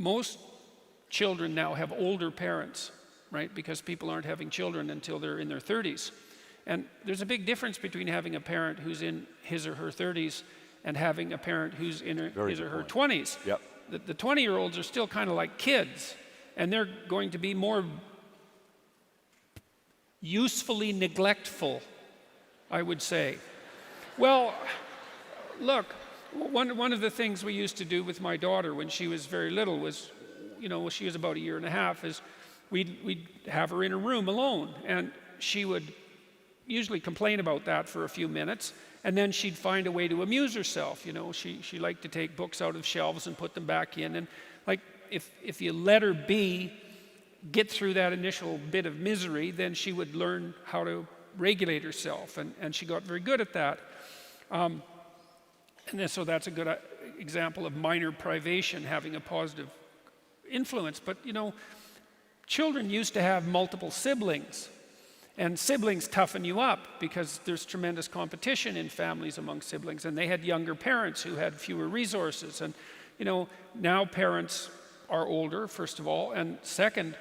most children now have older parents, right? Because people aren't having children until they're in their 30s. And there's a big difference between having a parent who's in his or her 30s and having a parent who's in his or her 20s. Yep. The 20-year-olds are still kind of like kids, and they're going to be more usefully neglectful, I would say. Well, look, one of the things we used to do with my daughter when she was very little was, you know, she was about 1.5 years, is we'd have her in a room alone, and she would usually complain about that for a few minutes, and then she'd find a way to amuse herself. You know, she liked to take books out of shelves and put them back in, and like if you let her get through that initial bit of misery, then she would learn how to regulate herself, and she got very good at that. And then, so that's a good example of minor privation having a positive influence. But you know, children used to have multiple siblings, and siblings toughen you up because there's tremendous competition in families among siblings, and they had younger parents who had fewer resources. And you know, now parents are older, first of all, and second,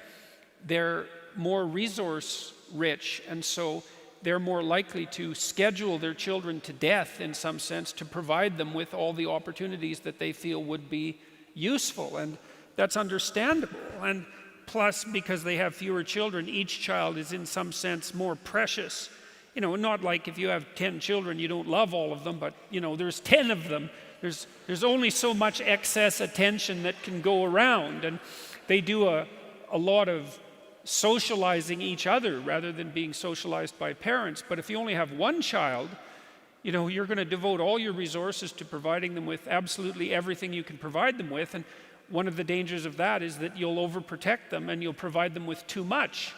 they're more resource rich, and so they're more likely to schedule their children to death in some sense to provide them with all the opportunities that they feel would be useful, and that's understandable. And plus, because they have fewer children, each child is in some sense more precious. You know, not like if you have 10 children, you don't love all of them, but you know, there's 10 of them. There's only so much excess attention that can go around, and they do a lot of socializing each other rather than being socialized by parents. But if you only have one child, you know, you're going to devote all your resources to providing them with absolutely everything you can provide them with, and one of the dangers of that is that you'll overprotect them and you'll provide them with too much.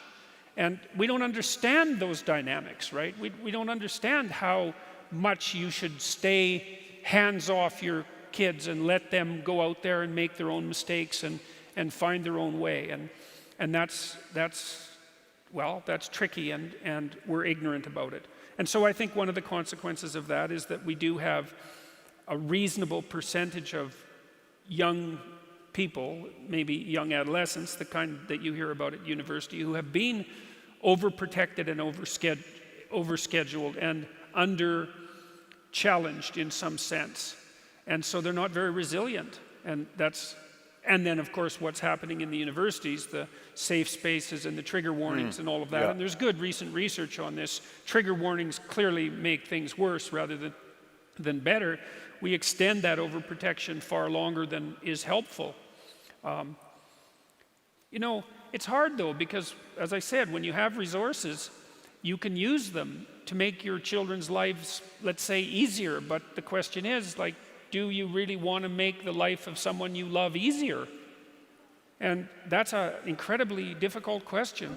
And we don't understand those dynamics, right? We don't understand how much you should stay hands off your kids and let them go out there and make their own mistakes and find their own way. And that's tricky, and we're ignorant about it. And so I think one of the consequences of that is that we do have a reasonable percentage of young people, maybe young adolescents, the kind that you hear about at university, who have been overprotected and overscheduled and under-challenged in some sense. And so they're not very resilient. And then, of course, what's happening in the universities, the safe spaces and the trigger warnings and all of that. Yeah. And there's good recent research on this. Trigger warnings clearly make things worse rather than better. We extend that overprotection far longer than is helpful. You know, it's hard though, because as I said, when you have resources, you can use them to make your children's lives, let's say, easier. But the question is, like, do you really want to make the life of someone you love easier? And that's an incredibly difficult question.